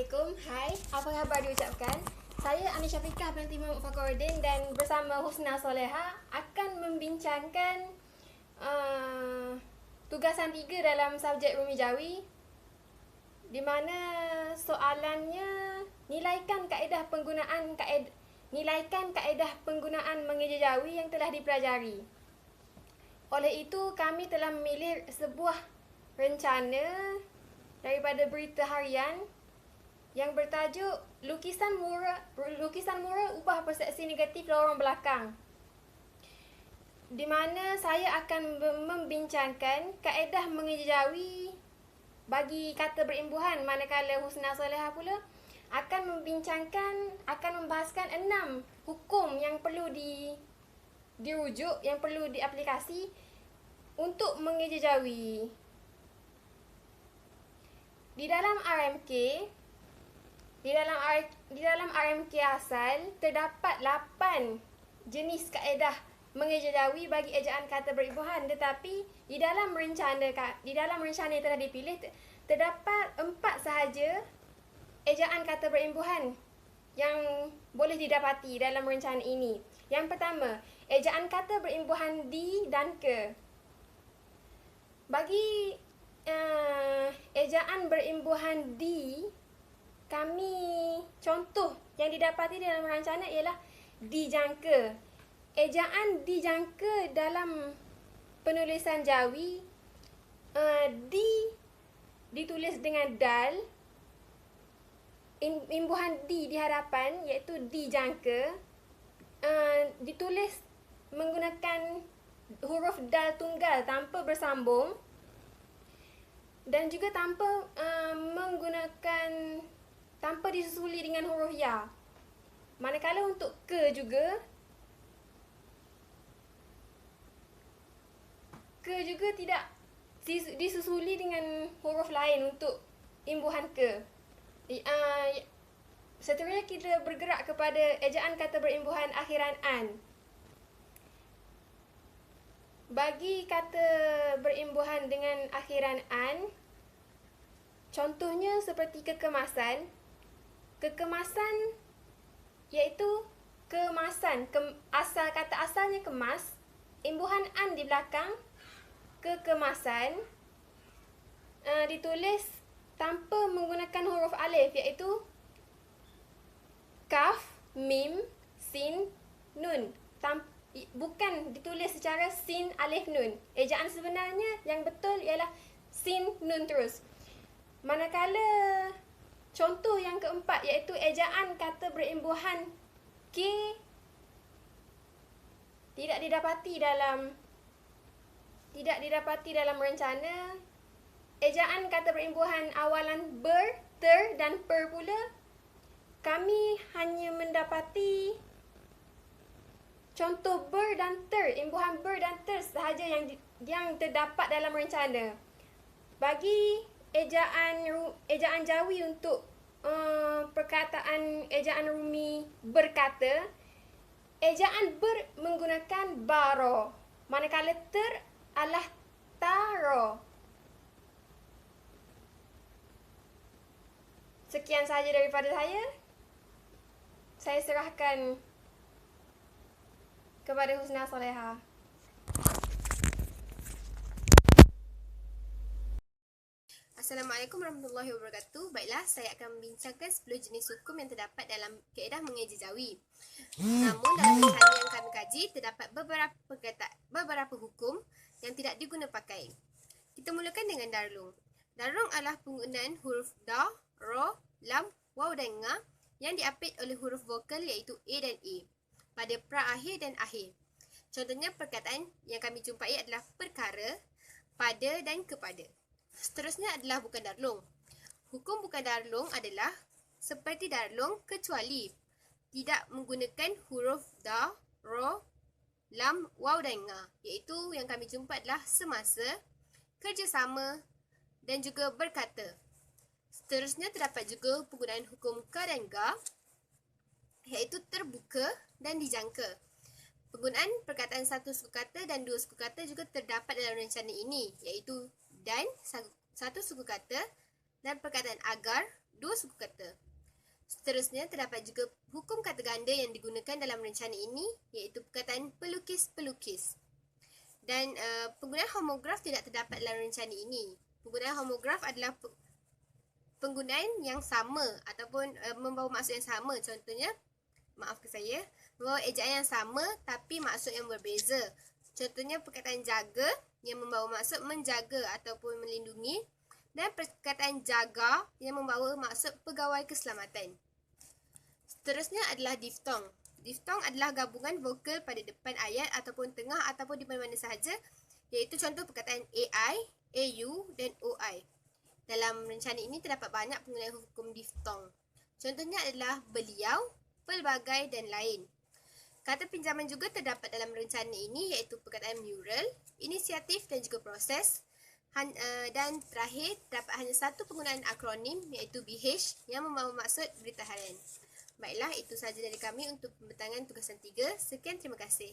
Assalamualaikum. Hai, apa khabar diucapkan? Saya Ani Syafiqah binti Muhammad Fakhruddin dan bersama Husna Soleha akan membincangkan tugasan 3 dalam subjek Rumi Jawi, di mana soalannya nilaikan kaedah penggunaan mengeja Jawi yang telah dipelajari. Oleh itu, kami telah memilih sebuah rencana daripada berita harian yang bertajuk Lukisan Murah Ubah Persepsi Negatif Lorong Belakang, di mana saya akan membincangkan kaedah mengeja Jawi bagi kata berimbuhan, manakala Husna Soleha pula akan membahaskan 6 hukum yang perlu dirujuk, yang perlu diaplikasi untuk mengeja Jawi. Di dalam RMK asal terdapat 8 jenis kaedah mengeja Jawi bagi ejaan kata berimbuhan, tetapi di dalam rencana yang telah dipilih terdapat 4 sahaja ejaan kata berimbuhan yang boleh didapati dalam rencana ini. Yang pertama, ejaan kata berimbuhan di dan ke. Bagi ejaan berimbuhan di, contoh yang didapati dalam rencana ialah dijangka. Ejaan dijangka dalam penulisan Jawi, ditulis dengan dal, imbuhan di hadapan iaitu dijangka, ditulis menggunakan huruf dal tunggal tanpa bersambung dan juga tanpa disusuli dengan huruf ya. Manakala untuk ke juga tidak disusuli dengan huruf lain untuk imbuhan ke. Seterusnya kita bergerak kepada ejaan kata berimbuhan akhiran an. Bagi kata berimbuhan dengan akhiran an, contohnya seperti kekemasan. Kekemasan iaitu kemasan. Kata asalnya kemas, imbuhan an di belakang, kekemasan, ditulis tanpa menggunakan huruf alif iaitu kaf, mim, sin, nun. Bukan ditulis secara sin, alif, nun. Ejaan sebenarnya yang betul ialah sin, nun terus. Manakala contoh yang keempat iaitu ejaan kata berimbuhan ke tidak didapati dalam rencana. Ejaan kata berimbuhan awalan ber, ter dan per pula kami hanya mendapati contoh ber dan ter, imbuhan ber dan ter sahaja yang terdapat dalam rencana. Bagi ejaan Jawi untuk perkataan ejaan Rumi berkata, ejaan ber menggunakan baro, manakala ter adalah taro. Sekian sahaja daripada saya. Saya serahkan kepada Husna Soleha. Assalamualaikum warahmatullahi wabarakatuh. Baiklah, saya akan membincangkan 10 jenis hukum yang terdapat dalam kaedah mengeja Jawi. Namun dalam rencana yang kami kaji terdapat beberapa hukum yang tidak diguna pakai. Kita mulakan dengan darlung. Darlung adalah penggunaan huruf da, ro, lam, waw dan nga yang diapit oleh huruf vokal iaitu a dan e pada pra-akhir dan akhir. Contohnya perkataan yang kami jumpai adalah perkara, pada dan kepada. Seterusnya adalah bukan darlung. Hukum bukan darlung adalah seperti darlung kecuali tidak menggunakan huruf da, ro, lam, waw dan nga, iaitu yang kami jumpa adalah semasa, kerjasama dan juga berkata. Seterusnya terdapat juga penggunaan hukum ka dan ga, iaitu terbuka dan dijangka. Penggunaan perkataan satu suku kata dan dua suku kata juga terdapat dalam rencana ini, iaitu dan satu suku kata dan perkataan agar, dua suku kata. Seterusnya, terdapat juga hukum kata ganda yang digunakan dalam rencana ini, iaitu perkataan pelukis-pelukis. Dan penggunaan homograf tidak terdapat dalam rencana ini. Penggunaan homograf adalah penggunaan yang sama ataupun membawa maksud yang sama. Contohnya, maafkan saya, membawa ejaan yang sama tapi maksud yang berbeza. Contohnya perkataan jaga yang membawa maksud menjaga ataupun melindungi, dan perkataan jaga yang membawa maksud pegawai keselamatan. Seterusnya adalah diftong. Diftong adalah gabungan vokal pada depan ayat ataupun tengah ataupun di mana-mana sahaja, iaitu contoh perkataan AI, AU dan OI. Dalam rencana ini terdapat banyak penggunaan hukum diftong. Contohnya adalah beliau, pelbagai dan lain. Kata pinjaman juga terdapat dalam rencana ini, iaitu perkataan mural, inisiatif dan juga proses. Dan terakhir, terdapat hanya satu penggunaan akronim, iaitu BH yang membawa maksud berita harian. Baiklah, itu sahaja dari kami untuk pembentangan tugasan 3. Sekian, terima kasih.